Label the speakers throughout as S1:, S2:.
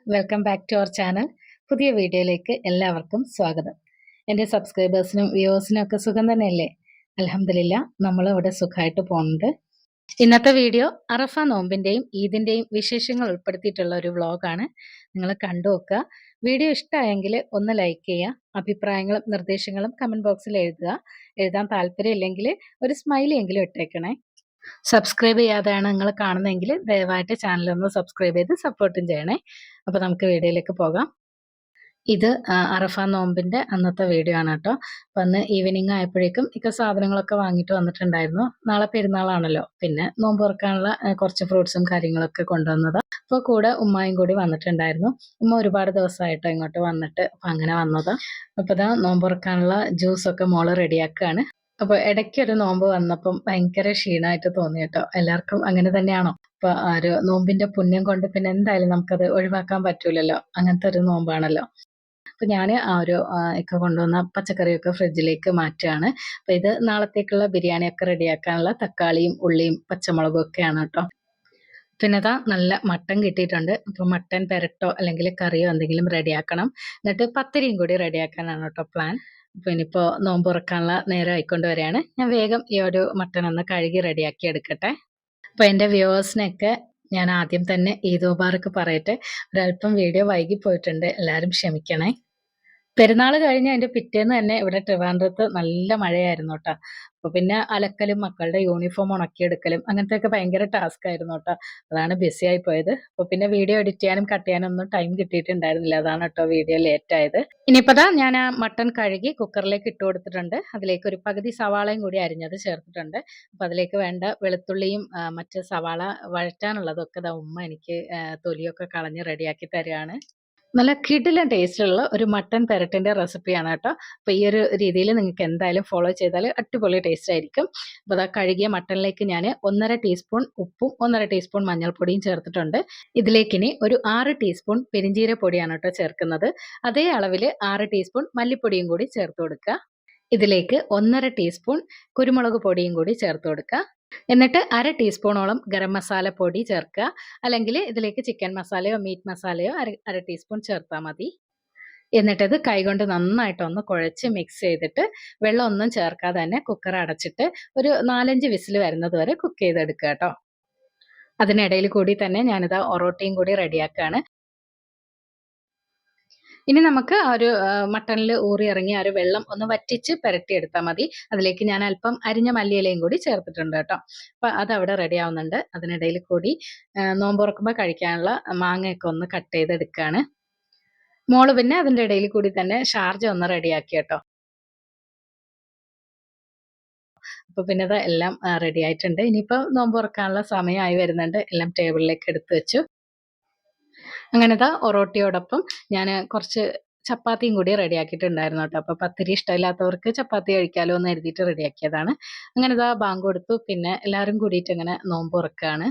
S1: Welcome back to our channel. പുതിയ വീഡിയോയിലേക്ക് എല്ലാവർക്കും സ്വാഗതം. എൻ്റെ സബ്സ്ക്രൈബേഴ്സിനും വ്യൂവേഴ്സിനും ഒക്കെ സുഖം തന്നെയല്ലേ? അൽഹംദുലില്ലാ, നമ്മൾ ഇവിടെ സുഖമായിട്ട് പോകുന്നുണ്ട്. ഇന്നത്തെ വീഡിയോ അറഫ നോമ്പിൻ്റെയും ഈദിൻ്റെയും വിശേഷങ്ങൾ ഉൾപ്പെടുത്തിയിട്ടുള്ള ഒരു വ്ളോഗാണ്. നിങ്ങൾ കണ്ടു നോക്കുക. വീഡിയോ ഇഷ്ടമായെങ്കിൽ ഒന്ന് ലൈക്ക് ചെയ്യുക. അഭിപ്രായങ്ങളും നിർദ്ദേശങ്ങളും കമൻറ്റ് ബോക്സിൽ എഴുതുക. എഴുതാൻ താല്പര്യമില്ലെങ്കിൽ ഒരു സ്മൈലി എങ്കിലും ഇട്ടേക്കണേ. സബ്സ്ക്രൈബ് ചെയ്യാതെയാണ് നിങ്ങൾ കാണുന്നതെങ്കിൽ ദയവായിട്ട് ചാനലൊന്ന് സബ്സ്ക്രൈബ് ചെയ്ത് സപ്പോർട്ടും ചെയ്യണേ. അപ്പോൾ നമുക്ക് വീഡിയോയിലേക്ക് പോകാം. ഇത് അറഫ നോമ്പിൻ്റെ അന്നത്തെ വീഡിയോ ആണ് കേട്ടോ. അപ്പം അന്ന് ഈവനിങ് ആയപ്പോഴേക്കും സാധനങ്ങളൊക്കെ വാങ്ങിയിട്ട് വന്നിട്ടുണ്ടായിരുന്നു. നാളെ പെരുന്നാളാണല്ലോ, പിന്നെ നോമ്പ് തുറക്കാനുള്ള കുറച്ച് ഫ്രൂട്ട്സും കാര്യങ്ങളൊക്കെ കൊണ്ടുവന്നതാണ്. അപ്പോൾ കൂടെ ഉമ്മായും കൂടി വന്നിട്ടുണ്ടായിരുന്നു. ഉമ്മ ഒരുപാട് ദിവസമായിട്ടോ ഇങ്ങോട്ട് വന്നിട്ട്, അപ്പം അങ്ങനെ വന്നതാണ്. അപ്പോൾ ഇതാ നോമ്പ് തുറക്കാനുള്ള ജ്യൂസൊക്കെ മോള് റെഡിയാക്കുകയാണ്. അപ്പോൾ ഇടയ്ക്കൊരു നോമ്പ് വന്നപ്പം ഭയങ്കര ക്ഷീണമായിട്ട് തോന്നി കേട്ടോ. എല്ലാവർക്കും അങ്ങനെ തന്നെയാണോ? അപ്പോൾ ആ ഒരു നോമ്പിന്റെ പുണ്യം കൊണ്ട് പിന്നെ എന്തായാലും നമുക്കത് ഒഴിവാക്കാൻ പറ്റൂലല്ലോ. അങ്ങനത്തെ ഒരു നോമ്പാണല്ലോ. അപ്പോൾ ഞാൻ ആ ഒരു ഒക്കെ കൊണ്ടുവന്ന പച്ചക്കറിയൊക്കെ ഫ്രിഡ്ജിലേക്ക് മാറ്റുകയാണ്. അപ്പോൾ ഇത് നാളത്തേക്കുള്ള ബിരിയാണിയൊക്കെ റെഡിയാക്കാനുള്ള തക്കാളിയും ഉള്ളിയും പച്ചമുളകും ഒക്കെയാണ് കേട്ടോ. പിന്നെ ഇതാ നല്ല മട്ടൻ കിട്ടിയിട്ടുണ്ട്. അപ്പോൾ മട്ടൻ പെരട്ടോ അല്ലെങ്കിൽ കറിയോ എന്തെങ്കിലും റെഡിയാക്കണം. എന്നിട്ട് പത്തിരിയും കൂടി റെഡിയാക്കാനാണ് കേട്ടോ പ്ലാൻ. അപ്പോൾ ഇനിയിപ്പോൾ നോമ്പ് തുറക്കാനുള്ള നേരം ആയിക്കൊണ്ട് വരികയാണ്. ഞാൻ വേഗം ഈ ഒരു മട്ടൻ ഒന്ന് കഴുകി റെഡിയാക്കി എടുക്കട്ടെ. അപ്പോൾ എൻ്റെ വ്യൂവേഴ്സിനൊക്കെ ഞാൻ ആദ്യം തന്നെ ഈദ് മുബാറക്ക് പറയട്ടെ. ഒരല്പം വീഡിയോ വൈകി പോയിട്ടുണ്ട്, എല്ലാവരും ക്ഷമിക്കണേ. പെരുന്നാൾ കഴിഞ്ഞ് അതിൻ്റെ പിറ്റേന്ന് തന്നെ ഇവിടെ ട്രിവാൻഡ്രത്ത് നല്ല മഴയായിരുന്നു കേട്ടോ. അപ്പോൾ പിന്നെ അലക്കലും മക്കളുടെ യൂണിഫോം ഉണക്കിയെടുക്കലും അങ്ങനത്തെയൊക്കെ ഭയങ്കര ടാസ്ക് ആയിരുന്നു കേട്ടോ. അതാണ് ബിസി ആയി പോയത്. അപ്പോൾ പിന്നെ വീഡിയോ എഡിറ്റ് ചെയ്യാനും കട്ട് ചെയ്യാനും ഒന്നും ടൈം കിട്ടിയിട്ടുണ്ടായിരുന്നില്ല. അതാണ് കേട്ടോ വീഡിയോ ലേറ്റ് ആയത്. ഇനിയിപ്പോൾ ഞാൻ ആ മട്ടൺ കഴുകി കുക്കറിലേക്ക് ഇട്ട് കൊടുത്തിട്ടുണ്ട്. അതിലേക്ക് ഒരു പകുതി സവാളയും കൂടി അരിഞ്ഞത് ചേർത്തിട്ടുണ്ട്. അപ്പോൾ അതിലേക്ക് വേണ്ട വെളുത്തുള്ളിയും മറ്റ് സവാള വഴറ്റാനുള്ളതൊക്കെ ഉമ്മ എനിക്ക് തൊലിയൊക്കെ കളഞ്ഞ് റെഡിയാക്കി തരികയാണ്. നല്ല കിടിലൻ ടേസ്റ്റുള്ള ഒരു മട്ടൻ പെരട്ടിൻ്റെ റെസിപ്പിയാണ് കേട്ടോ. അപ്പോൾ ഈ ഒരു രീതിയിൽ നിങ്ങൾക്ക് എന്തായാലും ഫോളോ ചെയ്താൽ അടിപൊളി ടേസ്റ്റ് ആയിരിക്കും. അപ്പോൾ അതാ കഴുകിയ മട്ടണിലേക്ക് ഞാൻ 1.5 ടീസ്പൂൺ ഉപ്പും 1.5 ടീസ്പൂൺ മഞ്ഞൾപ്പൊടിയും ചേർത്തിട്ടുണ്ട്. ഇതിലേക്കിനി ഒരു 6 ടീസ്പൂൺ പെരിഞ്ജീരക പൊടിയാണ് കേട്ടോ ചേർക്കുന്നത്. അതേ അളവിൽ 6 ടീസ്പൂൺ മല്ലിപ്പൊടിയും കൂടി ചേർത്ത് കൊടുക്കുക. ഇതിലേക്ക് 1.5 ടീസ്പൂൺ കുരുമുളക് പൊടിയും കൂടി ചേർത്ത് കൊടുക്കുക. എന്നിട്ട് 1/2 ടീസ്പൂണോളം ഗരം മസാല പൊടി ചേർക്കുക. അല്ലെങ്കിൽ ഇതിലേക്ക് ചിക്കൻ മസാലയോ മീറ്റ് മസാലയോ 1/2 ടീസ്പൂൺ ചേർത്താൽ മതി. എന്നിട്ടത് കൈകൊണ്ട് നന്നായിട്ടൊന്ന് കുഴച്ച് മിക്സ് ചെയ്തിട്ട് വെള്ളം ഒന്നും ചേർക്കാതെ തന്നെ കുക്കർ അടച്ചിട്ട് ഒരു 4-5 വിസിൽ വരുന്നത് വരെ കുക്ക് ചെയ്തെടുക്കുക കേട്ടോ. അതിനിടയിൽ കൂടി തന്നെ ഞാനിതാ ഒറോട്ടിയും കൂടി റെഡിയാക്കുകയാണ്. ഇനി നമുക്ക് ആ ഒരു മട്ടണിൽ ഊറി ഇറങ്ങി ആ ഒരു വെള്ളം ഒന്ന് വറ്റിച്ച് പുരട്ടിയെടുത്താൽ മതി. അതിലേക്ക് ഞാൻ അല്പം അരിഞ്ഞ മല്ലിയിലയും കൂടി ചേർത്തിട്ടുണ്ട് കേട്ടോ. അപ്പം അതവിടെ റെഡി ആവുന്നുണ്ട്. അതിനിടയിൽ കൂടി നോമ്പ് തുറക്കുമ്പോൾ കഴിക്കാനുള്ള മാങ്ങയൊക്കെ ഒന്ന് കട്ട് ചെയ്തെടുക്കുകയാണ്. മോള് പിന്നെ അതിൻ്റെ ഇടയിൽ കൂടി തന്നെ ഷാർജ ഒന്ന് റെഡിയാക്കി കേട്ടോ. അപ്പോൾ പിന്നെ അത് എല്ലാം റെഡി ആയിട്ടുണ്ട്. ഇനിയിപ്പോൾ നോമ്പ് തുറക്കാനുള്ള സമയമായി വരുന്നുണ്ട്. എല്ലാം ടേബിളിലേക്ക് എടുത്തു വെച്ചു. അങ്ങനത്തെ ഒറോട്ടിയോടൊപ്പം ഞാൻ കുറച്ച് ചപ്പാത്തിയും കൂടി റെഡിയാക്കിയിട്ടുണ്ടായിരുന്നു കേട്ടോ. അപ്പോൾ പത്തിരി ഇഷ്ടമില്ലാത്തവർക്ക് ചപ്പാത്തി കഴിക്കാമല്ലോ എന്ന് എഴുതിയിട്ട് റെഡിയാക്കിയതാണ്. അങ്ങനെ ബാങ്ക് കൊടുത്തു. പിന്നെ എല്ലാവരും കൂടിയിട്ട് അങ്ങനെ നോമ്പ് തുറക്കുകയാണ്.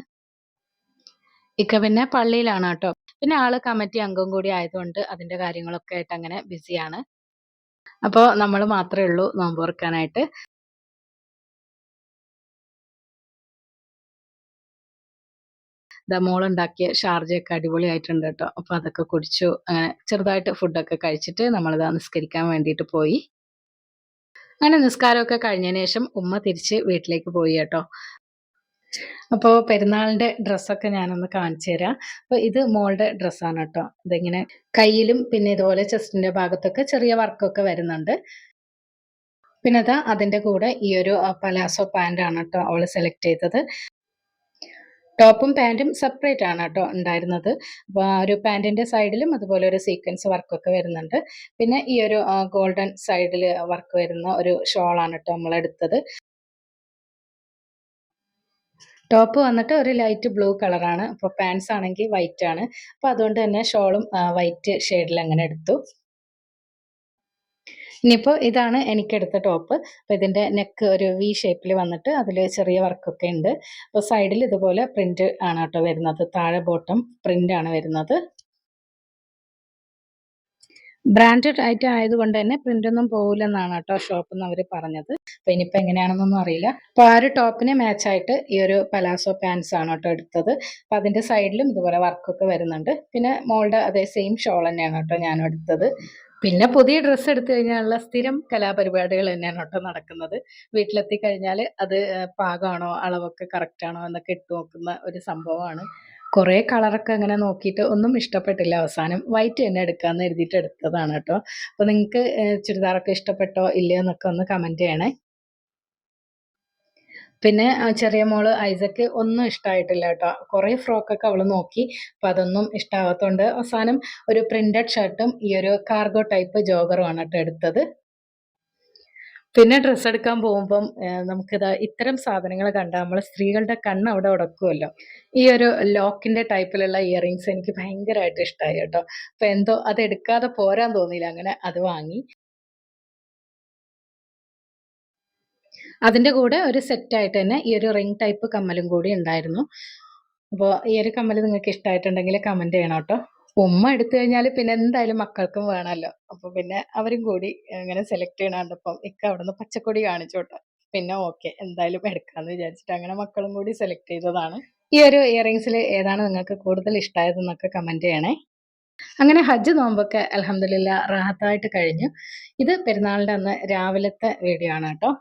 S1: പിന്നെ പള്ളിയിലാണ് കേട്ടോ. പിന്നെ ആള് കമ്മിറ്റി അംഗം കൂടി ആയതുകൊണ്ട് അതിൻ്റെ കാര്യങ്ങളൊക്കെ ആയിട്ട് അങ്ങനെ ബിസിയാണ്. അപ്പോൾ നമ്മൾ മാത്രമേ ഉള്ളൂ നോമ്പ് തുറക്കാനായിട്ട്. മോളുണ്ടാക്കിയ ഷാർജയൊക്കെ അടിപൊളിയായിട്ടുണ്ട് കേട്ടോ. അപ്പോൾ അതൊക്കെ കുടിച്ചു. അങ്ങനെ ചെറുതായിട്ട് ഫുഡൊക്കെ കഴിച്ചിട്ട് നമ്മളിതാ നിസ്കരിക്കാൻ വേണ്ടിയിട്ട് പോയി. അങ്ങനെ നിസ്കാരമൊക്കെ കഴിഞ്ഞതിന് ശേഷം ഉമ്മ തിരിച്ച് വീട്ടിലേക്ക് പോയി കേട്ടോ. അപ്പോൾ പെരുന്നാളിൻ്റെ ഡ്രസ്സൊക്കെ ഞാനൊന്ന് കാണിച്ചു തരാം. അപ്പോൾ ഇത് മോളുടെ ഡ്രസ്സാണ് കേട്ടോ. ഇതിങ്ങനെ കയ്യിലും പിന്നെ ഇതുപോലെ ചെസ്റ്റിൻ്റെ ഭാഗത്തൊക്കെ ചെറിയ വർക്കൊക്കെ വരുന്നുണ്ട്. പിന്നെ അതിൻ്റെ കൂടെ ഈ ഒരു പലാസോ പാൻ്റാണ് കേട്ടോ അവൾ സെലക്ട് ചെയ്തത്. ടോപ്പും പാൻറ്റും സെപ്പറേറ്റ് ആണ് കേട്ടോ ഉണ്ടായിരുന്നത്. അപ്പോൾ ആ ഒരു പാൻറ്റിൻ്റെ സൈഡിലും അതുപോലെ ഒരു സീക്വൻസ് വർക്കൊക്കെ വരുന്നുണ്ട്. പിന്നെ ഈ ഒരു ഗോൾഡൻ സൈഡിൽ വർക്ക് വരുന്ന ഒരു ഷോളാണ് കേട്ടോ നമ്മളെടുത്തത്. ടോപ്പ് വന്നിട്ട് ഒരു ലൈറ്റ് ബ്ലൂ കളറാണ്. അപ്പോൾ പാൻസ് ആണെങ്കിൽ വൈറ്റ് ആണ്. അപ്പോൾ അതുകൊണ്ട് തന്നെ ഷോളും വൈറ്റ് ഷെയ്ഡിൽ അങ്ങനെ എടുത്തു. ഇനിയിപ്പോൾ ഇതാണ് എനിക്കെടുത്ത ടോപ്പ്. അപ്പോൾ ഇതിൻ്റെ നെക്ക് ഒരു വി ഷേപ്പിൽ വന്നിട്ട് അതിൽ ചെറിയ വർക്കൊക്കെ ഉണ്ട്. അപ്പോൾ സൈഡിൽ ഇതുപോലെ പ്രിന്റ് ആണ് കേട്ടോ വരുന്നത്. താഴെ ബോട്ടം പ്രിന്റ് ആണ് വരുന്നത്. ബ്രാൻഡഡ് ഐറ്റം ആയതുകൊണ്ട് തന്നെ പ്രിന്റൊന്നും പോകില്ലെന്നാണ് കേട്ടോ ഷോപ്പിൽ നിന്ന് അവർ പറഞ്ഞത്. അപ്പോൾ ഇനിയിപ്പോൾ എങ്ങനെയാണെന്നൊന്നും അറിയില്ല. അപ്പോൾ ആ ഒരു ടോപ്പിന് മാച്ചായിട്ട് ഈ ഒരു പലാസോ പാൻസ് ആണ് കേട്ടോ എടുത്തത്. അപ്പോൾ അതിൻ്റെ സൈഡിലും ഇതുപോലെ വർക്കൊക്കെ വരുന്നുണ്ട്. പിന്നെ മോളുടെ അതേ സെയിം ഷോൾ തന്നെയാണ് കേട്ടോ ഞാനും എടുത്തത്. പിന്നെ പുതിയ ഡ്രസ്സ് എടുത്തു കഴിഞ്ഞാലുള്ള സ്ഥിരം കലാപരിപാടികൾ തന്നെയാണ് കേട്ടോ നടക്കുന്നത്. വീട്ടിലെത്തി കഴിഞ്ഞാൽ അത് പാകമാണോ അളവൊക്കെ കറക്റ്റാണോ എന്നൊക്കെ ഇട്ട് നോക്കുന്ന ഒരു സംഭവമാണ്. കുറേ കളറൊക്കെ അങ്ങനെ നോക്കിയിട്ട് ഒന്നും ഇഷ്ടപ്പെട്ടില്ല. അവസാനം വൈറ്റ് തന്നെ എടുക്കാമെന്ന് എഴുതിയിട്ട് എടുത്തതാണ് കേട്ടോ. അപ്പോൾ നിങ്ങൾക്ക് ചുരിദാറൊക്കെ ഇഷ്ടപ്പെട്ടോ ഇല്ലയോ എന്നൊക്കെ ഒന്ന് കമൻറ്റ് ചെയ്യണേ. പിന്നെ ചെറിയ മോള് ഐസക്ക് ഒന്നും ഇഷ്ടമായിട്ടില്ല കേട്ടോ. കുറേ ഫ്രോക്കൊക്കെ അവൾ നോക്കി. അപ്പോൾ അതൊന്നും ഇഷ്ടമാവാത്തതുകൊണ്ട് അവസാനം ഒരു പ്രിന്റഡ് ഷർട്ടും ഈ ഒരു കാർഗോ ടൈപ്പ് ജോഗറുമാണ് കേട്ടോ എടുത്തത്. പിന്നെ ഡ്രസ്സ് എടുക്കാൻ പോകുമ്പം നമുക്കിതാ ഇത്തരം സാധനങ്ങൾ കണ്ടാൽ നമ്മൾ സ്ത്രീകളുടെ കണ്ണ് അവിടെ ഉടക്കുമല്ലോ. ഈ ഒരു ലോക്കിന്റെ ടൈപ്പിലുള്ള ഇയറിങ്സ് എനിക്ക് ഭയങ്കരമായിട്ട് ഇഷ്ടമായി കേട്ടോ. അപ്പോൾ എന്തോ അത് എടുക്കാതെ പോരാൻ തോന്നിയില്ല, അങ്ങനെ അത് വാങ്ങി. അതിൻ്റെ കൂടെ ഒരു സെറ്റായിട്ട് തന്നെ ഈ ഒരു റിംഗ് ടൈപ്പ് കമ്മലും കൂടി ഉണ്ടായിരുന്നു. അപ്പോൾ ഈ ഒരു കമ്മൽ നിങ്ങൾക്ക് ഇഷ്ടമായിട്ടുണ്ടെങ്കിൽ കമൻറ്റ് ചെയ്യണം കേട്ടോ. ഉമ്മ എടുത്തു കഴിഞ്ഞാൽ പിന്നെ എന്തായാലും മക്കൾക്കും വേണമല്ലോ. അപ്പോൾ പിന്നെ അവരും കൂടി ഇങ്ങനെ സെലക്ട് ചെയ്യണ കണ്ടപ്പം ഇക്ക അവിടെ നിന്ന് പച്ചക്കൊടി കാണിച്ചു കേട്ടോ. പിന്നെ ഓക്കെ എന്തായാലും എടുക്കാമെന്ന് വിചാരിച്ചിട്ട് അങ്ങനെ മക്കളും കൂടി സെലക്ട് ചെയ്തതാണ്. ഈ ഒരു ഇയറിങ്സിൽ ഏതാണ് നിങ്ങൾക്ക് കൂടുതൽ ഇഷ്ടമായതെന്നൊക്കെ കമൻറ്റ് ചെയ്യണേ. അങ്ങനെ ഹജ്ജ് നോമ്പൊക്കെ അൽഹംദുലില്ലാ റാഹത്തായിട്ട് കഴിഞ്ഞു. ഇത് പെരുന്നാളിൻ്റെ അന്ന് രാവിലത്തെ വീഡിയോ ആണ് കേട്ടോ.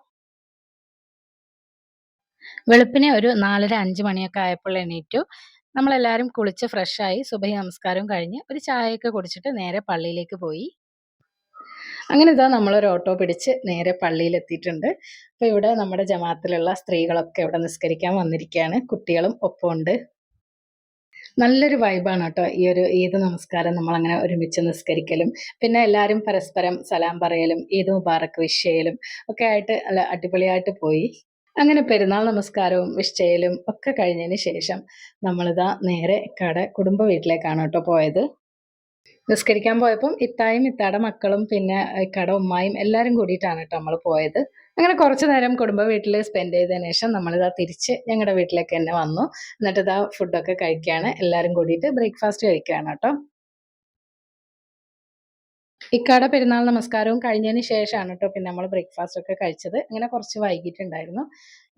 S1: വെളുപ്പിനെ ഒരു 4:30 5 മണിയൊക്കെ ആയപ്പോൾ എണീറ്റു. നമ്മളെല്ലാവരും കുളിച്ച് ഫ്രഷായി സുബഹി നമസ്കാരവും കഴിഞ്ഞ് ഒരു ചായയൊക്കെ കുടിച്ചിട്ട് നേരെ പള്ളിയിലേക്ക് പോയി. അങ്ങനെ ഇതാ നമ്മളൊരു ഓട്ടോ പിടിച്ച് നേരെ പള്ളിയിലെത്തിയിട്ടുണ്ട്. അപ്പോൾ ഇവിടെ നമ്മുടെ ജമാഅത്തിലുള്ള സ്ത്രീകളൊക്കെ ഇവിടെ നിസ്കരിക്കാൻ വന്നിരിക്കുകയാണ്. കുട്ടികളും ഒപ്പമുണ്ട്. നല്ലൊരു വൈബാണ് കേട്ടോ ഈ ഒരു ഈദ് നമസ്കാരം നമ്മളങ്ങനെ ഒരുമിച്ച് നിസ്കരിക്കലും പിന്നെ എല്ലാവരും പരസ്പരം സലാം പറയലും ഈദ് മുബാറക്ക് വിഷ് ചെയ്യലും ഒക്കെ ആയിട്ട് നല്ല അടിപൊളിയായിട്ട് പോയി. അങ്ങനെ പെരുന്നാൾ നമസ്കാരവും വിഷ് ചെയ്യലും ഒക്കെ കഴിഞ്ഞതിന് ശേഷം നമ്മളിതാ നേരെ ഇക്കാടെ കുടുംബ വീട്ടിലേക്കാണ് കേട്ടോ പോയത്. നിസ്കരിക്കാൻ പോയപ്പം ഇത്തായും ഇത്താടെ മക്കളും പിന്നെ ഇക്കാടെ ഉമ്മായും എല്ലാവരും കൂടിയിട്ടാണ് കേട്ടോ നമ്മൾ പോയത്. അങ്ങനെ കുറച്ച് നേരം കുടുംബ വീട്ടിൽ സ്പെൻഡ് ചെയ്തതിന് ശേഷം നമ്മളിതാ തിരിച്ച് ഞങ്ങളുടെ വീട്ടിലേക്ക് തന്നെ വന്നു. എന്നിട്ട് ഇതാ ഫുഡൊക്കെ കഴിക്കുകയാണ്. എല്ലാവരും കൂടിയിട്ട് ബ്രേക്ക്ഫാസ്റ്റ് കഴിക്കുകയാണ് കേട്ടോ. ഇക്കാടെ പെരുന്നാൾ നമസ്കാരവും കഴിഞ്ഞതിന് ശേഷമാണ് കേട്ടോ പിന്നെ നമ്മൾ ബ്രേക്ക്ഫാസ്റ്റ് ഒക്കെ കഴിച്ചത്. അങ്ങനെ കുറച്ച് വൈകിട്ടുണ്ടായിരുന്നു.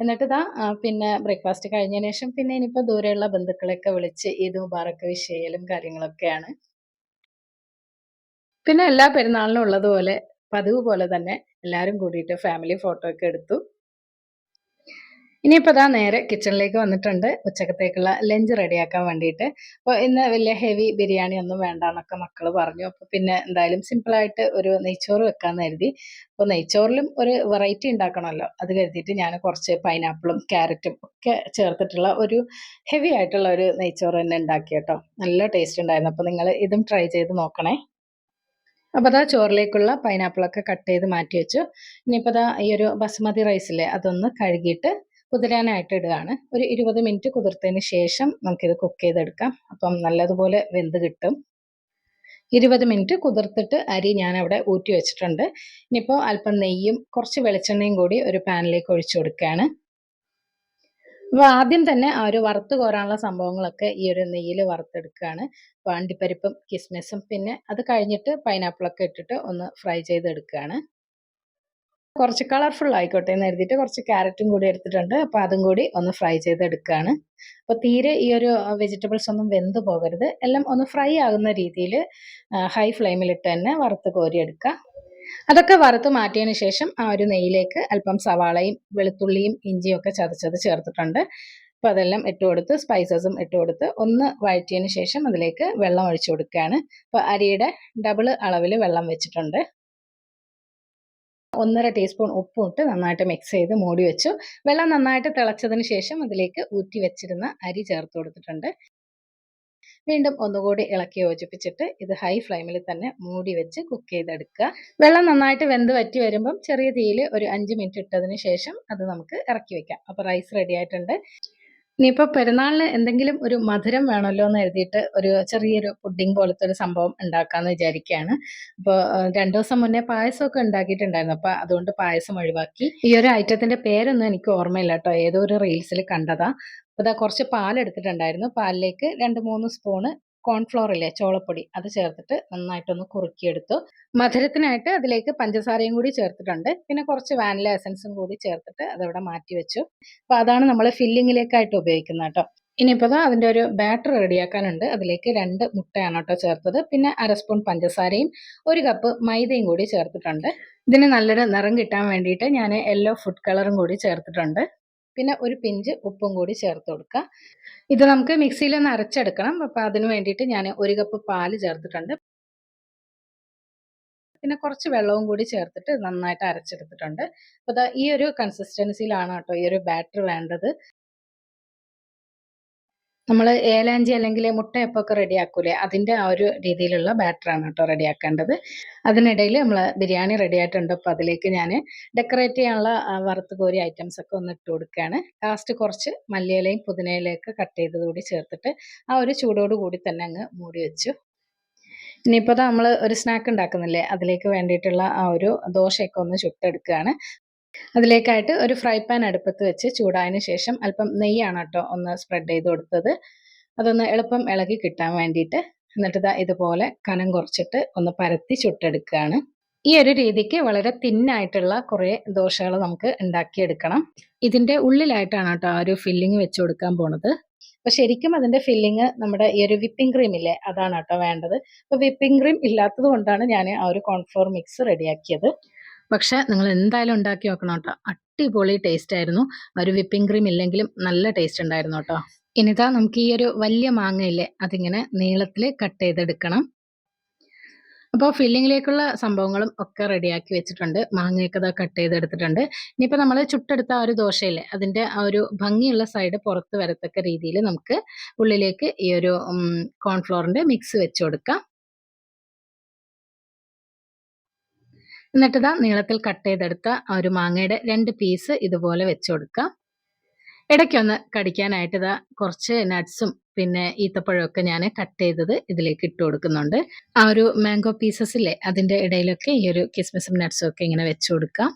S1: എന്നിട്ട് ഇതാ പിന്നെ ബ്രേക്ക്ഫാസ്റ്റ് കഴിഞ്ഞതിന് ശേഷം പിന്നെ ഇനിയിപ്പോൾ ദൂരെയുള്ള ബന്ധുക്കളെയൊക്കെ വിളിച്ച് ഈദ് മുബാറക്ക് വിഷ് ചെയ്യലും കാര്യങ്ങളൊക്കെയാണ്. പിന്നെ എല്ലാ പെരുന്നാളിനും ഉള്ളതുപോലെ പതിവ് പോലെ തന്നെ എല്ലാവരും കൂടിയിട്ട് ഫാമിലി ഫോട്ടോ ഒക്കെ എടുത്തു. ഇനിയിപ്പോൾ ദാ നേരെ കിച്ചണിലേക്ക് വന്നിട്ടുണ്ട് ഉച്ചക്കത്തേക്കുള്ള ലഞ്ച് റെഡിയാക്കാൻ വേണ്ടിയിട്ട്. അപ്പോൾ ഇന്ന് വലിയ ഹെവി ബിരിയാണി ഒന്നും വേണ്ടാന്നൊക്കെ മക്കൾ പറഞ്ഞു. അപ്പോൾ പിന്നെ എന്തായാലും സിമ്പിളായിട്ട് ഒരു നെയ്ച്ചോറ് വെക്കാമെന്ന് കരുതി. അപ്പോൾ നെയ്ച്ചോറിലും ഒരു വെറൈറ്റി ഉണ്ടാക്കണമല്ലോ, അത് കരുതിയിട്ട് ഞാൻ കുറച്ച് പൈനാപ്പിളും ക്യാരറ്റും ഒക്കെ ചേർത്തിട്ടുള്ള ഒരു ഹെവി ആയിട്ടുള്ള ഒരു നെയ്ച്ചോറ് തന്നെ ഉണ്ടാക്കി കേട്ടോ. നല്ല ടേസ്റ്റ് ഉണ്ടായിരുന്നു. അപ്പോൾ നിങ്ങൾ ഇതും ട്രൈ ചെയ്ത് നോക്കണേ. അപ്പോൾ അതാ ചോറിലേക്കുള്ള പൈനാപ്പിളൊക്കെ കട്ട് ചെയ്ത് മാറ്റി വെച്ചു. ഇനിയിപ്പോൾ അതാ ഈ ഒരു ബസുമതി റൈസില്ലേ അതൊന്ന് കഴുകിയിട്ട് കുതിരാനായിട്ട് ഇടുകയാണ്. ഒരു 20 മിനിറ്റ് കുതിർത്തതിന് ശേഷം നമുക്കിത് കുക്ക് ചെയ്തെടുക്കാം. അപ്പം നല്ലതുപോലെ വെന്ത് കിട്ടും. 20 മിനിറ്റ് കുതിർത്തിട്ട് അരി ഞാനവിടെ ഊറ്റി വെച്ചിട്ടുണ്ട്. ഇനിയിപ്പോൾ അല്പം നെയ്യും കുറച്ച് വെളിച്ചെണ്ണയും കൂടി ഒരു പാനിലേക്ക് ഒഴിച്ചു കൊടുക്കുകയാണ്. അപ്പോൾ ആദ്യം തന്നെ ആ ഒരു വറുത്ത് കോരാനുള്ള സംഭവങ്ങളൊക്കെ ഈ ഒരു നെയ്യിൽ വറുത്തെടുക്കുകയാണ്. അപ്പോൾ അണ്ടിപ്പരിപ്പും കിസ്മിസും പിന്നെ അത് കഴിഞ്ഞിട്ട് പൈനാപ്പിളൊക്കെ ഇട്ടിട്ട് ഒന്ന് ഫ്രൈ ചെയ്തെടുക്കുകയാണ്. കുറച്ച് കളർഫുൾ ആയിക്കോട്ടെ എന്ന് കരുതിയിട്ട് കുറച്ച് ക്യാരറ്റും കൂടി എടുത്തിട്ടുണ്ട്. അപ്പോൾ അതും കൂടി ഒന്ന് ഫ്രൈ ചെയ്തെടുക്കുകയാണ്. അപ്പോൾ തീരെ ഈ ഒരു വെജിറ്റബിൾസ് ഒന്നും വെന്ത് പോകരുത്. എല്ലാം ഒന്ന് ഫ്രൈ ആകുന്ന രീതിയിൽ ഹൈ ഫ്ലെയിമിലിട്ട് തന്നെ വറുത്ത് കോരിയെടുക്കുക. അതൊക്കെ വറുത്ത് മാറ്റിയതിന് ശേഷം ആ ഒരു നെയ്യിലേക്ക് അല്പം സവാളയും വെളുത്തുള്ളിയും ഇഞ്ചിയും ഒക്കെ ചതച്ചത് ചേർത്തിട്ടുണ്ട്. അപ്പോൾ അതെല്ലാം ഇട്ട് കൊടുത്ത് സ്പൈസസും ഇട്ട് കൊടുത്ത് ഒന്ന് വഴറ്റിയതിന് ശേഷം അതിലേക്ക് വെള്ളം ഒഴിച്ചു കൊടുക്കുകയാണ്. അപ്പോൾ അരിയുടെ ഡബിൾ അളവിൽ വെള്ളം വെച്ചിട്ടുണ്ട്. 1.5 ടീസ്പൂൺ ഉപ്പും ഇട്ട് നന്നായിട്ട് മിക്സ് ചെയ്ത് മൂടി വെച്ചു. വെള്ളം നന്നായിട്ട് തിളച്ചതിന് ശേഷം അതിലേക്ക് ഊറ്റി വെച്ചിരുന്ന അരി ചേർത്ത് കൊടുത്തിട്ടുണ്ട്. വീണ്ടും ഒന്നുകൂടി ഇളക്കി യോജിപ്പിച്ചിട്ട് ഇത് ഹൈ ഫ്ലെയിമിൽ തന്നെ മൂടി വെച്ച് കുക്ക് ചെയ്തെടുക്കുക. വെള്ളം നന്നായിട്ട് വെന്ത് വറ്റി വരുമ്പം ചെറിയ തീയിൽ ഒരു 5 മിനിറ്റ് ഇട്ടതിന് ശേഷം അത് നമുക്ക് ഇറക്കി വെക്കാം. അപ്പോൾ റൈസ് റെഡി ആയിട്ടുണ്ട്. ഇനിയിപ്പോൾ പെരുന്നാളിന് എന്തെങ്കിലും ഒരു മധുരം വേണമല്ലോ എന്ന് എഴുതിയിട്ട് ഒരു ചെറിയൊരു പുഡിംഗ് പോലത്തെ ഒരു സംഭവം ഉണ്ടാക്കാമെന്ന് വിചാരിക്കുകയാണ്. അപ്പോൾ 2 ദിവസം മുന്നേ പായസമൊക്കെ ഉണ്ടാക്കിയിട്ടുണ്ടായിരുന്നു. അപ്പോൾ അതുകൊണ്ട് പായസം ഒഴിവാക്കി. ഈ ഒരു ഐറ്റത്തിൻ്റെ പേരൊന്നും എനിക്ക് ഓർമ്മയില്ല കേട്ടോ, ഏതോ ഒരു റീൽസിൽ കണ്ടതാ. അപ്പോൾ ഇതാ കുറച്ച് പാലെടുത്തിട്ടുണ്ടായിരുന്നു. പാലിലേക്ക് 2-3 സ്പൂണ് കോൺഫ്ലോർ ഇല്ലേ, ചോളപ്പൊടി, അത് ചേർത്തിട്ട് നന്നായിട്ടൊന്ന് കുറുക്കിയെടുത്തു. മധുരത്തിനായിട്ട് അതിലേക്ക് പഞ്ചസാരയും കൂടി ചേർത്തിട്ടുണ്ട്. പിന്നെ കുറച്ച് വാനില എസൻസും കൂടി ചേർത്തിട്ട് അതവിടെ മാറ്റി വെച്ചു. അപ്പോൾ അതാണ് നമ്മൾ ഫില്ലിങ്ങിലേക്കായിട്ട് ഉപയോഗിക്കുന്നത് കേട്ടോ. ഇനിയിപ്പോൾ അതിൻ്റെ ഒരു ബാറ്റർ റെഡിയാക്കാനുണ്ട്. അതിലേക്ക് 2 മുട്ടയാണ് കേട്ടോ ചേർത്തത്. പിന്നെ 1/2 സ്പൂൺ പഞ്ചസാരയും 1 കപ്പ് മൈദയും കൂടി ചേർത്തിട്ടുണ്ട്. ഇതിന് നല്ലൊരു നിറം കിട്ടാൻ വേണ്ടിയിട്ട് ഞാൻ യെല്ലോ ഫുഡ് കളറും കൂടി ചേർത്തിട്ടുണ്ട്. പിന്നെ ഒരു പിഞ്ച് ഉപ്പും കൂടി ചേർത്ത് കൊടുക്കുക. ഇത് നമുക്ക് മിക്സിയിലൊന്ന് അരച്ചെടുക്കണം. അപ്പോൾ അതിന് വേണ്ടിയിട്ട് ഞാൻ 1 കപ്പ് പാല് ചേർത്തിട്ടുണ്ട്. പിന്നെ കുറച്ച് വെള്ളവും കൂടി ചേർത്തിട്ട് നന്നായിട്ട് അരച്ചെടുത്തിട്ടുണ്ട്. അപ്പോൾ ഈ ഒരു കൺസിസ്റ്റൻസിയിലാണ് കേട്ടോ ഈ ഒരു ബാറ്റർ വേണ്ടത്. നമ്മൾ ഏലാഞ്ചി അല്ലെങ്കിൽ മുട്ടയപ്പമൊക്കെ റെഡിയാക്കൂലേ, അതിൻ്റെ ആ ഒരു രീതിയിലുള്ള ബാറ്ററാണ് കേട്ടോ റെഡിയാക്കേണ്ടത്. അതിനിടയിൽ നമ്മൾ ബിരിയാണി റെഡി ആയിട്ടുണ്ട്. അപ്പോൾ അതിലേക്ക് ഞാൻ ഡെക്കറേറ്റ് ചെയ്യാനുള്ള വറുത്ത് കോരി ഐറ്റംസ് ഒക്കെ ഒന്ന് ഇട്ട് കൊടുക്കുകയാണ്. ലാസ്റ്റ് കുറച്ച് മല്ലിയിലയും പുതിനയിലയൊക്കെ കട്ട് ചെയ്തത് കൂടി ചേർത്തിട്ട് ആ ഒരു ചൂടോട് കൂടി തന്നെ അങ്ങ് മൂടി വെച്ചു. ഇനിയിപ്പോൾ നമ്മൾ ഒരു സ്നാക്ക് ഉണ്ടാക്കുന്നില്ലേ, അതിലേക്ക് വേണ്ടിയിട്ടുള്ള ആ ഒരു ദോശയൊക്കെ ഒന്ന് ചുട്ടെടുക്കുകയാണ്. അതിലേക്കായിട്ട് ഒരു ഫ്രൈ പാൻ അടുപ്പത്ത് വെച്ച് ചൂടായതിന് ശേഷം അല്പം നെയ്യാണ് കേട്ടോ ഒന്ന് സ്പ്രെഡ് ചെയ്ത് കൊടുത്തത്. അതൊന്ന് എളുപ്പം ഇളകി കിട്ടാൻ വേണ്ടിയിട്ട്. എന്നിട്ട് ഇതുപോലെ കനം കുറച്ചിട്ട് ഒന്ന് പരത്തി ചുട്ടെടുക്കുകയാണ്. ഈ ഒരു രീതിക്ക് വളരെ തിന്നായിട്ടുള്ള കുറേ ദോശകൾ നമുക്ക് ഉണ്ടാക്കിയെടുക്കണം. ഇതിൻ്റെ ഉള്ളിലായിട്ടാണ് കേട്ടോ ആ ഒരു ഫില്ലിങ് വെച്ച് കൊടുക്കാൻ പോണത്. അപ്പോൾ ശരിക്കും അതിൻ്റെ ഫില്ലിങ് നമ്മുടെ ഈ ഒരു വിപ്പിംഗ് ക്രീം ഇല്ലേ, അതാണ് കേട്ടോ വേണ്ടത്. അപ്പോൾ വിപ്പിംഗ് ക്രീം ഇല്ലാത്തത് കൊണ്ടാണ് ഞാൻ ആ ഒരു കോൺഫ്ലോർ മിക്സ് റെഡിയാക്കിയത്. പക്ഷെ നിങ്ങൾ എന്തായാലും ഉണ്ടാക്കി നോക്കണം കേട്ടോ. അടിപൊളി ടേസ്റ്റ് ആയിരുന്നു. ഒരു വിപ്പിംഗ് ക്രീം ഇല്ലെങ്കിലും നല്ല ടേസ്റ്റ് ഉണ്ടായിരുന്നു കേട്ടോ. ഇനിതാ നമുക്ക് ഈ ഒരു വലിയ മാങ്ങയില്ലേ, അതിങ്ങനെ നീളത്തിൽ കട്ട് ചെയ്തെടുക്കണം. അപ്പോൾ ഫില്ലിങ്ങിലേക്കുള്ള സംഭവങ്ങളും ഒക്കെ റെഡിയാക്കി വെച്ചിട്ടുണ്ട്. മാങ്ങയൊക്കെ കട്ട് ചെയ്തെടുത്തിട്ടുണ്ട്. ഇനിയിപ്പോൾ നമ്മൾ ചുട്ടെടുത്ത ആ ഒരു ദോശയില്ലേ, അതിൻ്റെ ആ ഒരു ഭംഗിയുള്ള സൈഡ് പുറത്ത് വരത്തക്ക രീതിയിൽ നമുക്ക് ഉള്ളിലേക്ക് ഈ ഒരു കോൺഫ്ലോറിൻ്റെ മിക്സ് വെച്ച് കൊടുക്കാം. എന്നിട്ട് നീളത്തിൽ കട്ട് ചെയ്തെടുത്ത ആ ഒരു മാങ്ങയുടെ 2 പീസ് ഇതുപോലെ വെച്ച് കൊടുക്കാം. ഇടയ്ക്കൊന്ന് കടിക്കാനായിട്ട് കുറച്ച് നട്ട്സും പിന്നെ ഈത്തപ്പഴമൊക്കെ ഞാൻ കട്ട് ചെയ്തത് ഇതിലേക്ക് ഇട്ട് കൊടുക്കുന്നുണ്ട്. ആ ഒരു മാംഗോ പീസസ് ഇല്ലേ, അതിൻ്റെ ഇടയിലൊക്കെ ഈ ഒരു കിസ്മിസും നട്ട്സും ഒക്കെ ഇങ്ങനെ വെച്ച് കൊടുക്കാം.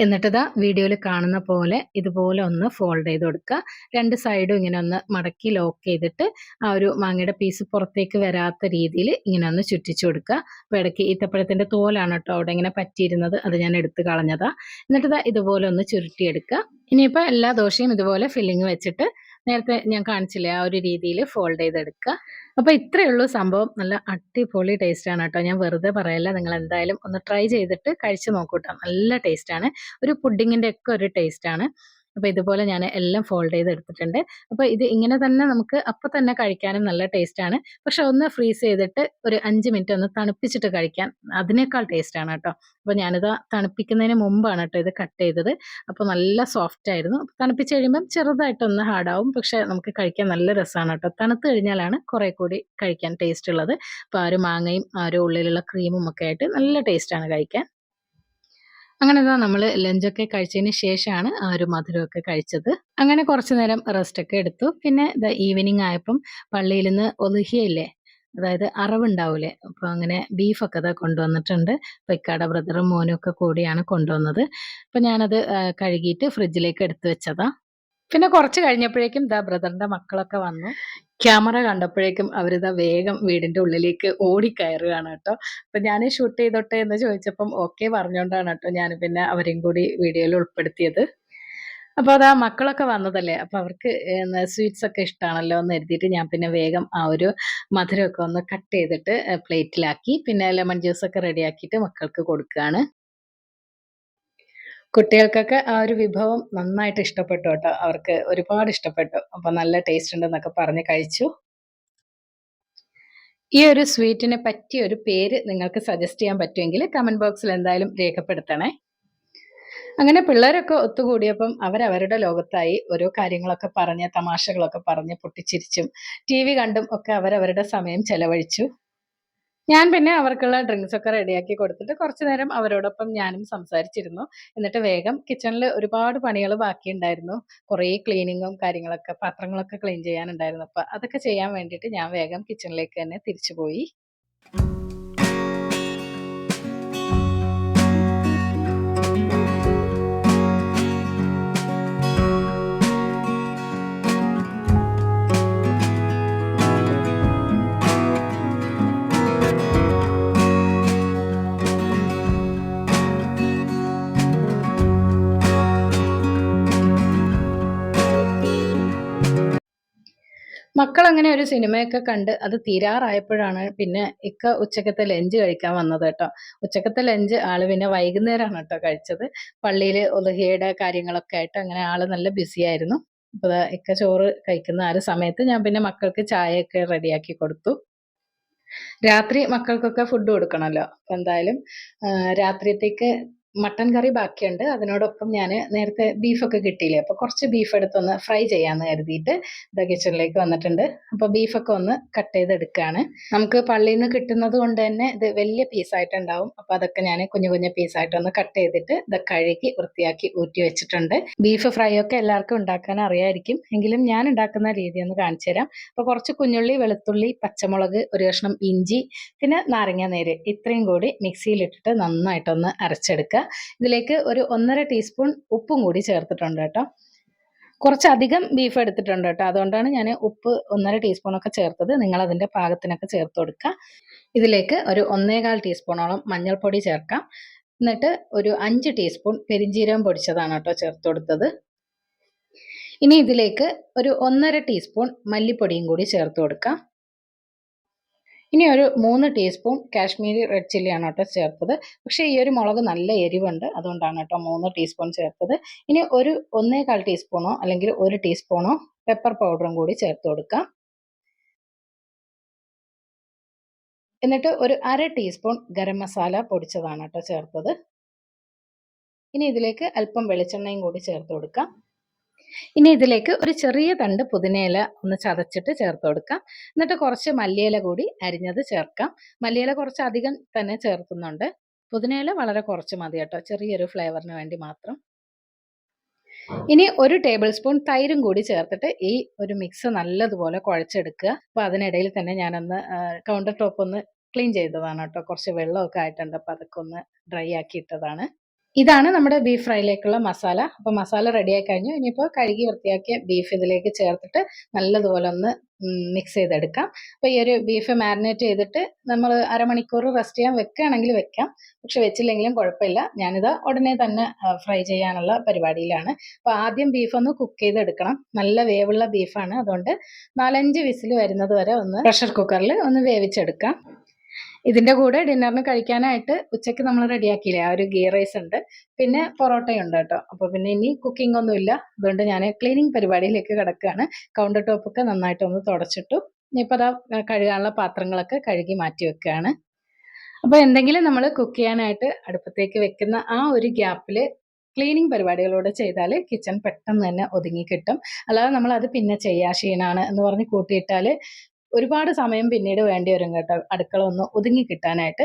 S1: എന്നിട്ട് വീഡിയോയിൽ കാണുന്ന പോലെ ഇതുപോലെ ഒന്ന് ഫോൾഡ് ചെയ്ത് കൊടുക്കുക. 2 സൈഡും ഇങ്ങനെ ഒന്ന് മടക്കി ലോക്ക് ചെയ്തിട്ട് ആ ഒരു മാങ്ങയുടെ പീസ് പുറത്തേക്ക് വരാത്ത രീതിയിൽ ഇങ്ങനെ ഒന്ന് ചുറ്റിച്ചു കൊടുക്കുക. അപ്പോൾ ഇടയ്ക്ക് ഈത്തപ്പഴത്തിൻ്റെ തോലാണ് കേട്ടോ അവിടെ ഇങ്ങനെ പറ്റിയിരുന്നത്, അത് ഞാൻ എടുത്ത് കളഞ്ഞതാ. എന്നിട്ട് ഇതുപോലെ ഒന്ന് ചുരുട്ടിയെടുക്കുക. ഇനിയിപ്പോൾ എല്ലാ ദോശയും ഇതുപോലെ ഫില്ലിങ് വെച്ചിട്ട് നേരത്തെ ഞാൻ കാണിച്ചില്ലേ ആ ഒരു രീതിയിൽ ഫോൾഡ് ചെയ്തെടുക്കുക. അപ്പോൾ ഇത്രയേ ഉള്ളൂ സംഭവം. നല്ല അടിപൊളി ടേസ്റ്റാണ് കേട്ടോ. ഞാൻ വെറുതെ പറയല്ല, നിങ്ങൾ എന്തായാലും ഒന്ന് ട്രൈ ചെയ്തിട്ട് കഴിച്ച് നോക്കൂ കേട്ടോ. നല്ല ടേസ്റ്റാണ്. ഒരു പുഡിങ്ങിൻ്റെ ഒക്കെ ഒരു ടേസ്റ്റാണ്. അപ്പോൾ ഇതുപോലെ ഞാൻ എല്ലാം ഫോൾഡ് ചെയ്ത് എടുത്തിട്ടുണ്ട്. അപ്പോൾ ഇത് ഇങ്ങനെ തന്നെ നമുക്ക് അപ്പോൾ തന്നെ കഴിക്കാനും നല്ല ടേസ്റ്റാണ്. പക്ഷെ ഒന്ന് ഫ്രീസ് ചെയ്തിട്ട് ഒരു 5 മിനിറ്റ് ഒന്ന് തണുപ്പിച്ചിട്ട് കഴിക്കാൻ അതിനേക്കാൾ ടേസ്റ്റാണ് കേട്ടോ. അപ്പോൾ ഞാനിത് തണുപ്പിക്കുന്നതിന് മുമ്പാണ് കേട്ടോ ഇത് കട്ട് ചെയ്തത്. അപ്പോൾ നല്ല സോഫ്റ്റ് ആയിരുന്നു. തണുപ്പിച്ച് കഴിയുമ്പം ചെറുതായിട്ടൊന്ന് ഹാർഡാവും, പക്ഷെ നമുക്ക് കഴിക്കാൻ നല്ല രസമാണ് കേട്ടോ. തണുത്ത് കഴിഞ്ഞാലാണ് കുറേ കൂടി കഴിക്കാൻ ടേസ്റ്റ് ഉള്ളത്. അപ്പോൾ ആ ഒരു മാങ്ങയും ആ ഒരു ഉള്ളിലുള്ള ക്രീമും ഒക്കെ ആയിട്ട് നല്ല ടേസ്റ്റാണ് കഴിക്കാൻ. അങ്ങനെ നമ്മൾ ലഞ്ചൊക്കെ കഴിച്ചതിന് ശേഷമാണ് ആ ഒരു മധുരമൊക്കെ കഴിച്ചത്. അങ്ങനെ കുറച്ചു നേരം റെസ്റ്റൊക്കെ എടുത്തു. പിന്നെ ഈവനിങ് ആയപ്പം പള്ളിയിൽ നിന്ന് ഒലുഹിയയില്ലേ, അതായത് അറവുണ്ടാവൂലേ, അപ്പോൾ അങ്ങനെ ബീഫൊക്കെ കൊണ്ടുവന്നിട്ടുണ്ട്. അപ്പോൾ ഇക്കാടെ ബ്രദറും മോനും ഒക്കെ കൂടിയാണ് കൊണ്ടുവന്നത്. അപ്പോൾ ഞാനത് കഴുകിയിട്ട് ഫ്രിഡ്ജിലേക്ക് എടുത്തു വെച്ചതാ. പിന്നെ കുറച്ച് കഴിഞ്ഞപ്പോഴേക്കും ബ്രദറിന്റെ മക്കളൊക്കെ വന്നു. ക്യാമറ കണ്ടപ്പോഴേക്കും അവരിതാ വേഗം വീടിന്റെ ഉള്ളിലേക്ക് ഓടിക്കയറുകയാണ് കേട്ടോ. അപ്പൊ ഞാൻ ഷൂട്ട് ചെയ്തോട്ടെ എന്ന് ചോദിച്ചപ്പം ഓക്കെ പറഞ്ഞുകൊണ്ടാണ് കേട്ടോ ഞാൻ പിന്നെ അവരെയും കൂടി വീഡിയോയിൽ ഉൾപ്പെടുത്തിയത്. അപ്പോൾ അതാ മക്കളൊക്കെ വന്നതല്ലേ, അപ്പൊ അവർക്ക് സ്വീറ്റ്സ് ഒക്കെ ഇഷ്ടമാണല്ലോ എന്ന് കരുതിയിട്ട് ഞാൻ പിന്നെ വേഗം ആ ഒരു മധുരമൊക്കെ ഒന്ന് കട്ട് ചെയ്തിട്ട് പ്ലേറ്റിലാക്കി. പിന്നെ ലെമൺ ജ്യൂസ് ഒക്കെ റെഡിയാക്കിയിട്ട് മക്കൾക്ക് കൊടുക്കുകയാണ്. കുട്ടികൾക്കൊക്കെ ആ ഒരു വിഭവം നന്നായിട്ട് ഇഷ്ടപ്പെട്ടു കേട്ടോ. അവർക്ക് ഒരുപാട് ഇഷ്ടപ്പെട്ടു. അപ്പൊ നല്ല ടേസ്റ്റ് ഉണ്ടെന്നൊക്കെ പറഞ്ഞ് കഴിച്ചു. ഈ ഒരു സ്വീറ്റിനെ പറ്റിയ ഒരു പേര് നിങ്ങൾക്ക് സജസ്റ്റ് ചെയ്യാൻ പറ്റുമെങ്കിൽ കമന്റ് ബോക്സിൽ എന്തായാലും രേഖപ്പെടുത്തണേ. അങ്ങനെ പിള്ളേരൊക്കെ ഒത്തുകൂടിയപ്പം അവരവരുടെ ലോകത്തായി ഓരോ കാര്യങ്ങളൊക്കെ പറഞ്ഞ് തമാശകളൊക്കെ പറഞ്ഞ് പൊട്ടിച്ചിരിച്ചും TV കണ്ടും ഒക്കെ അവരവരുടെ സമയം ചെലവഴിച്ചു. ഞാൻ പിന്നെ അവർക്കുള്ള ഡ്രിങ്ക്സ് ഒക്കെ റെഡിയാക്കി കൊടുത്തിട്ട് കുറച്ചു നേരം അവരോടൊപ്പം ഞാനും സംസാരിച്ചിരുന്നു. എന്നിട്ട് വേഗം കിച്ചണിൽ ഒരുപാട് പണികൾ ബാക്കിയുണ്ടായിരുന്നു. കുറേ ക്ലീനിങ്ങും കാര്യങ്ങളൊക്കെ, പാത്രങ്ങളൊക്കെ ക്ലീൻ ചെയ്യാനുണ്ടായിരുന്നു. അപ്പം അതൊക്കെ ചെയ്യാൻ വേണ്ടിയിട്ട് ഞാൻ വേഗം കിച്ചണിലേക്ക് തന്നെ തിരിച്ചു പോയി. മക്കളങ്ങനെ ഒരു സിനിമയൊക്കെ കണ്ട് അത് തീരാറായപ്പോഴാണ് പിന്നെ ഇക്ക ഉച്ചക്കത്തെ ലഞ്ച് കഴിക്കാൻ വന്നത് കേട്ടോ. ഉച്ചക്കത്തെ ലഞ്ച് ആള് പിന്നെ വൈകുന്നേരമാണ് കേട്ടോ കഴിച്ചത്. പള്ളിയില് ഉദ്ഹിയയുടെ കാര്യങ്ങളൊക്കെ ആയിട്ട് അങ്ങനെ ആള് നല്ല ബിസി ആയിരുന്നു. അപ്പൊ ദാ ഇക്ക ചോറ് കഴിക്കുന്ന ആ ഒരു സമയത്ത് ഞാൻ പിന്നെ മക്കൾക്ക് ചായയൊക്കെ റെഡിയാക്കി കൊടുത്തു. രാത്രി മക്കൾക്കൊക്കെ ഫുഡ് കൊടുക്കണമല്ലോ. അപ്പൊ എന്തായാലും രാത്രിയത്തേക്ക് മട്ടൻ കറി ബാക്കിയുണ്ട്. അതിനോടൊപ്പം ഞാന് നേരത്തെ ബീഫൊക്കെ കിട്ടിയില്ലേ, അപ്പൊ കുറച്ച് ബീഫ് എടുത്തൊന്ന് ഫ്രൈ ചെയ്യാന്ന് കരുതിയിട്ട് ദാ കിച്ചണിലേക്ക് വന്നിട്ടുണ്ട്. അപ്പൊ ബീഫൊക്കെ ഒന്ന് കട്ട് ചെയ്തെടുക്കുകയാണ്. നമുക്ക് പള്ളിയിൽ നിന്ന് കിട്ടുന്നത് കൊണ്ട് തന്നെ ഇത് വലിയ പീസായിട്ടുണ്ടാവും. അപ്പൊ അതൊക്കെ ഞാൻ കുഞ്ഞു കുഞ്ഞു പീസായിട്ടൊന്ന് കട്ട് ചെയ്തിട്ട് ഇത് കഴുകി വൃത്തിയാക്കി ഊറ്റി വെച്ചിട്ടുണ്ട്. ബീഫ് ഫ്രൈ ഒക്കെ എല്ലാവർക്കും ഉണ്ടാക്കാൻ അറിയായിരിക്കും, എങ്കിലും ഞാൻ ഉണ്ടാക്കുന്ന രീതി ഒന്ന് കാണിച്ചു തരാം. അപ്പോൾ കുറച്ച് കുഞ്ഞുള്ളി, വെളുത്തുള്ളി, പച്ചമുളക്, ഒരു കഷ്ണം ഇഞ്ചി, പിന്നെ നാരങ്ങാനീര്, ഇത്രയും കൂടി മിക്സിയിലിട്ടിട്ട് നന്നായിട്ടൊന്ന് അരച്ചെടുക്കുക. ഇതിലേക്ക് ഒരു 1.5 ടീസ്പൂൺ ഉപ്പും കൂടി ചേർത്തിട്ടുണ്ട് കേട്ടോ. കുറച്ചധികം ബീഫ് എടുത്തിട്ടുണ്ട് കേട്ടോ, അതുകൊണ്ടാണ് ഞാൻ ഉപ്പ് 1.5 ടീസ്പൂണൊക്കെ ചേർത്തത്. നിങ്ങൾ അതിൻ്റെ പാകത്തിനൊക്കെ ചേർത്ത് കൊടുക്കുക. ഇതിലേക്ക് ഒരു 1.25 ടീസ്പൂണോളം മഞ്ഞൾപ്പൊടി ചേർക്കാം. എന്നിട്ട് ഒരു 5 ടീസ്പൂൺ പെരിഞ്ജീരകം പൊടിച്ചതാണ് കേട്ടോ ചേർത്ത് കൊടുത്തത്. ഇനി ഇതിലേക്ക് ഒരു 1.5 ടീസ്പൂൺ മല്ലിപ്പൊടിയും കൂടി ചേർത്ത് കൊടുക്കാം. ഇനി ഒരു 3 ടീസ്പൂൺ കാശ്മീരി റെഡ് ചില്ലിയാണ് കേട്ടോ ചേർത്തത്. പക്ഷേ ഈ ഒരു മുളക് നല്ല എരിവുണ്ട്, അതുകൊണ്ടാണ് കേട്ടോ 3 ടീസ്പൂൺ ചേർത്തത്. ഇനി ഒരു 1.25 ടീസ്പൂണോ അല്ലെങ്കിൽ 1 ടീസ്പൂണോ പെപ്പർ പൗഡറും കൂടി ചേർത്ത് കൊടുക്കാം. എന്നിട്ട് ഒരു 1/2 ടീസ്പൂൺ ഗരം മസാല പൊടിച്ചതാണ് കേട്ടോ ചേർത്തത്. ഇനി ഇതിലേക്ക് അല്പം വെളിച്ചെണ്ണയും കൂടി ചേർത്ത് കൊടുക്കാം. ഇനി ഇതിലേക്ക് ഒരു ചെറിയ തണ്ട് പുതിനയില ഒന്ന് ചതച്ചിട്ട് ചേർത്ത് കൊടുക്കാം. എന്നിട്ട് കുറച്ച് മല്ലിയില കൂടി അരിഞ്ഞത് ചേർക്കാം. മല്ലിയില കുറച്ച് അധികം തന്നെ ചേർക്കുന്നുണ്ട്. പുതിനയില വളരെ കുറച്ച് മതി കേട്ടോ, ചെറിയൊരു ഫ്ലേവറിന് വേണ്ടി മാത്രം. ഇനി ഒരു ടേബിൾ സ്പൂൺ തൈരും കൂടി ചേർത്തിട്ട് ഈ ഒരു മിക്സ് നല്ലതുപോലെ കുഴച്ചെടുക്കുക. അപ്പോൾ അതിനിടയിൽ തന്നെ ഞാനൊന്ന് കൗണ്ടർ ടോപ്പ് ഒന്ന് ക്ലീൻ ചെയ്തതാണ് കേട്ടോ. കുറച്ച് വെള്ളമൊക്കെ ആയിട്ടുണ്ട്, അപ്പോൾ അതൊക്കെ ഒന്ന് ഡ്രൈ ആക്കി ഇട്ടതാണ്. ഇതാണ് നമ്മുടെ ബീഫ് ഫ്രൈയിലേക്കുള്ള മസാല. അപ്പോൾ മസാല റെഡിയായി കഴിഞ്ഞു. ഇനിയിപ്പോൾ കഴുകി വൃത്തിയാക്കിയ ബീഫ് ഇതിലേക്ക് ചേർത്തിട്ട് നല്ലതുപോലെ ഒന്ന് മിക്സ് ചെയ്തെടുക്കാം. അപ്പോൾ ഈ ഒരു ബീഫ് മാരിനേറ്റ് ചെയ്തിട്ട് നമ്മൾ അരമണിക്കൂർ റെസ്റ്റ് ചെയ്യാൻ വെക്കുകയാണെങ്കിൽ വെക്കാം, പക്ഷെ വെച്ചില്ലെങ്കിലും കുഴപ്പമില്ല. ഞാനിത് ഉടനെ തന്നെ ഫ്രൈ ചെയ്യാനുള്ള പരിപാടിയിലാണ്. അപ്പോൾ ആദ്യം ബീഫ് ഒന്ന് കുക്ക് ചെയ്തെടുക്കണം. നല്ല വേവുള്ള ബീഫാണ്, അതുകൊണ്ട് 4-5 വിസിൽ വരുന്നത് വരെ ഒന്ന് പ്രഷർ കുക്കറിൽ ഒന്ന് വേവിച്ചെടുക്കാം. ഇതിന്റെ കൂടെ ഡിന്നറിന് കഴിക്കാനായിട്ട് ഉച്ചയ്ക്ക് നമ്മൾ റെഡിയാക്കിയില്ലേ ആ ഒരു ഗീ റൈസ് ഉണ്ട്, പിന്നെ പൊറോട്ടയുണ്ട് കേട്ടോ. അപ്പോൾ പിന്നെ ഇനി കുക്കിംഗ് ഒന്നുമില്ല, അതുകൊണ്ട് ഞാൻ ക്ലീനിങ് പരിപാടിയിലേക്ക് കിടക്കുകയാണ്. കൗണ്ടർ ടോപ്പൊക്കെ നന്നായിട്ടൊന്ന് തുടച്ചിട്ടു. ഇനിയിപ്പോൾ അതാ കഴുകാനുള്ള പാത്രങ്ങളൊക്കെ കഴുകി മാറ്റി വെക്കുകയാണ്. അപ്പോൾ എന്തെങ്കിലും നമ്മൾ കുക്ക് ചെയ്യാനായിട്ട് അടുപ്പത്തേക്ക് വെക്കുന്ന ആ ഒരു ഗ്യാപ്പിൽ ക്ലീനിങ് പരിപാടികളോട് ചെയ്താൽ കിച്ചൺ പെട്ടെന്ന് തന്നെ ഒതുങ്ങി കിട്ടും. അല്ലാതെ നമ്മളത് പിന്നെ ചെയ്യാം, ക്ഷീണാണ് എന്ന് പറഞ്ഞ് കൂട്ടിയിട്ടാൽ ഒരുപാട് സമയം പിന്നീട് വേണ്ടി വരും കേട്ടോ അടുക്കള ഒന്ന് ഒതുങ്ങി കിട്ടാനായിട്ട്.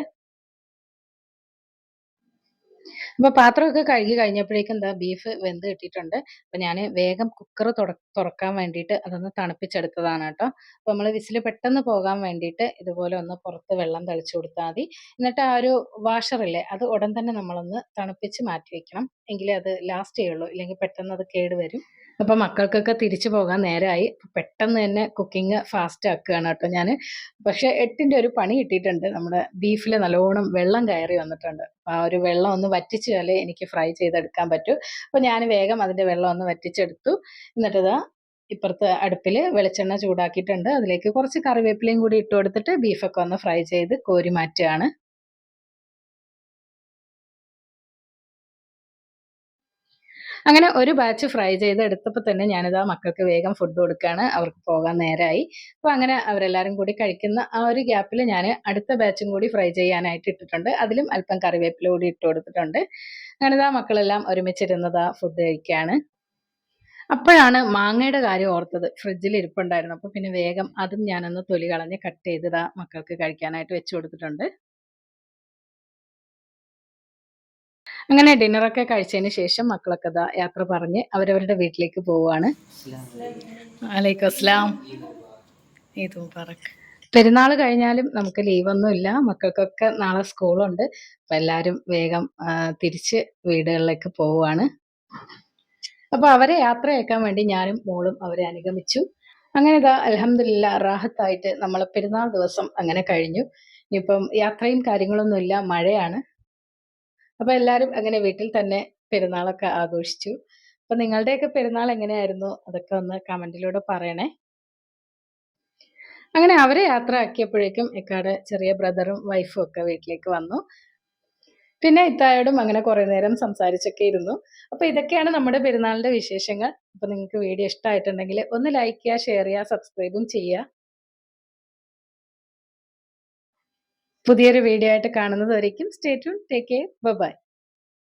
S1: അപ്പോൾ പാത്രമൊക്കെ കഴുകി കഴിഞ്ഞപ്പോഴേക്കും എന്താ ബീഫ് വെന്ത് കിട്ടിയിട്ടുണ്ട്. അപ്പോൾ ഞാൻ വേഗം കുക്കർ തുറക്കാൻ വേണ്ടിയിട്ട് അതൊന്ന് തണുപ്പിച്ചെടുത്തതാണ് കേട്ടോ. അപ്പോൾ നമ്മൾ വിസിൽ പെട്ടെന്ന് പോകാൻ വേണ്ടിയിട്ട് ഇതുപോലെ ഒന്ന് പുറത്ത് വെള്ളം തളിച്ചു കൊടുത്താൽ മതി. എന്നിട്ട് ആ ഒരു വാഷറില്ലേ അത് ഉടൻ തന്നെ നമ്മളൊന്ന് തണുപ്പിച്ച് മാറ്റി വെക്കണം, എങ്കിലേ അത് ലാസ്റ്റ് ചെയ്യുള്ളൂ, ഇല്ലെങ്കിൽ പെട്ടെന്ന് അത് കേടുവരും. അപ്പോൾ മക്കൾക്കൊക്കെ തിരിച്ചു പോകാൻ നേരമായി. പെട്ടെന്ന് തന്നെ കുക്കിംഗ് ഫാസ്റ്റ് ആക്കുകയാണ് കേട്ടോ ഞാൻ. പക്ഷേ 8ന്റെ ഒരു പണി കിട്ടിയിട്ടുണ്ട്. നമ്മുടെ ബീഫിൽ നല്ലോണം വെള്ളം കയറി വന്നിട്ടുണ്ട്. ആ ഒരു വെള്ളം ഒന്ന് വറ്റിച്ചാലേ എനിക്ക് ഫ്രൈ ചെയ്തെടുക്കാൻ പറ്റൂ. അപ്പോൾ ഞാൻ വേഗം അതിൻ്റെ വെള്ളം ഒന്ന് വറ്റിച്ചെടുത്തു. എന്നിട്ട് ഇതാ ഇപ്പുറത്ത് അടുപ്പിൽ വെളിച്ചെണ്ണ ചൂടാക്കിയിട്ടുണ്ട്. അതിലേക്ക് കുറച്ച് കറിവേപ്പിലയും കൂടി ഇട്ട് കൊടുത്തിട്ട് ബീഫൊക്കെ ഒന്ന് ഫ്രൈ ചെയ്ത് കോരി മാറ്റുകയാണ്. അങ്ങനെ ഒരു ബാച്ച് ഫ്രൈ ചെയ്ത് എടുത്തപ്പോൾ തന്നെ ഞാനിതാ മക്കൾക്ക് വേഗം ഫുഡ് കൊടുക്കുകയാണ്. അവർക്ക് പോകാൻ നേരമായി. അപ്പോൾ അങ്ങനെ അവരെല്ലാവരും കൂടി കഴിക്കുന്ന ആ ഒരു ഗ്യാപ്പിൽ ഞാൻ അടുത്ത ബാച്ചും കൂടി ഫ്രൈ ചെയ്യാനായിട്ട് ഇട്ടിട്ടുണ്ട്. അതിലും അല്പം കറിവേപ്പില കൂടി ഇട്ട് കൊടുത്തിട്ടുണ്ട്. അങ്ങനെ ഇതാ മക്കളെല്ലാം ഒരുമിച്ചിരുന്നതാ ഫുഡ് കഴിക്കുകയാണ്. അപ്പോഴാണ് മാങ്ങയുടെ കാര്യം ഓർത്തത്. ഫ്രിഡ്ജിൽ ഇരിപ്പുണ്ടായിരുന്നു. അപ്പോൾ പിന്നെ വേഗം അതും ഞാനൊന്ന് തൊലി കളഞ്ഞ് കട്ട് ചെയ്തതാ മക്കൾക്ക് കഴിക്കാനായിട്ട് വെച്ച് കൊടുത്തിട്ടുണ്ട്. അങ്ങനെ ഡിന്നറൊക്കെ കഴിച്ചതിന് ശേഷം മക്കളൊക്കെ ദാ യാത്ര പറഞ്ഞ് അവരവരുടെ വീട്ടിലേക്ക് പോവുകയാണ്. വലൈക്കും അസ്സലാം. ഈദ് മുബാറക്. പെരുന്നാൾ കഴിഞ്ഞാലും നമുക്ക് ലീവൊന്നും ഇല്ല. മക്കൾക്കൊക്കെ നാളെ സ്കൂളുണ്ട്. അപ്പം എല്ലാവരും വേഗം തിരിച്ച് വീടുകളിലേക്ക് പോവുകയാണ്. അപ്പോൾ അവരെ യാത്രയാക്കാൻ വേണ്ടി ഞാനും മോളും അവരെ അനുഗമിച്ചു. അങ്ങനെ ഇതാ അൽഹംദുലില്ലാ റാഹത്തായിട്ട് നമ്മൾ പെരുന്നാൾ ദിവസം അങ്ങനെ കഴിഞ്ഞു. ഇനിയിപ്പം യാത്രയും കാര്യങ്ങളൊന്നുമില്ല, മഴയാണ്. അപ്പോൾ എല്ലാവരും അങ്ങനെ വീട്ടിൽ തന്നെ പെരുന്നാളൊക്കെ ആഘോഷിച്ചു. അപ്പോൾ നിങ്ങളുടെയൊക്കെ പെരുന്നാൾ എങ്ങനെയായിരുന്നു? അതൊക്കെ ഒന്ന് കമന്റിലൂടെ പറയണേ. അങ്ങനെ അവരെ യാത്ര ആക്കിയപ്പോഴേക്കും ഇക്കാടെ ചെറിയ ബ്രദറും വൈഫും ഒക്കെ വീട്ടിലേക്ക് വന്നു. പിന്നെ ഇത്തായോടും അങ്ങനെ കുറെ നേരം സംസാരിച്ചൊക്കെ ഇരുന്നു. അപ്പൊ ഇതൊക്കെയാണ് നമ്മുടെ പെരുന്നാളിന്റെ വിശേഷങ്ങൾ. അപ്പൊ നിങ്ങൾക്ക് വീഡിയോ ഇഷ്ടമായിട്ടുണ്ടെങ്കിൽ ഒന്ന് ലൈക്ക് ചെയ്യുക, ഷെയർ ചെയ്യുക, സബ്സ്ക്രൈബും ചെയ്യുക. പുതിയൊരു വീഡിയോ ആയിട്ട് കാണുന്നത് വരയ്ക്കും stay tune, take care, by.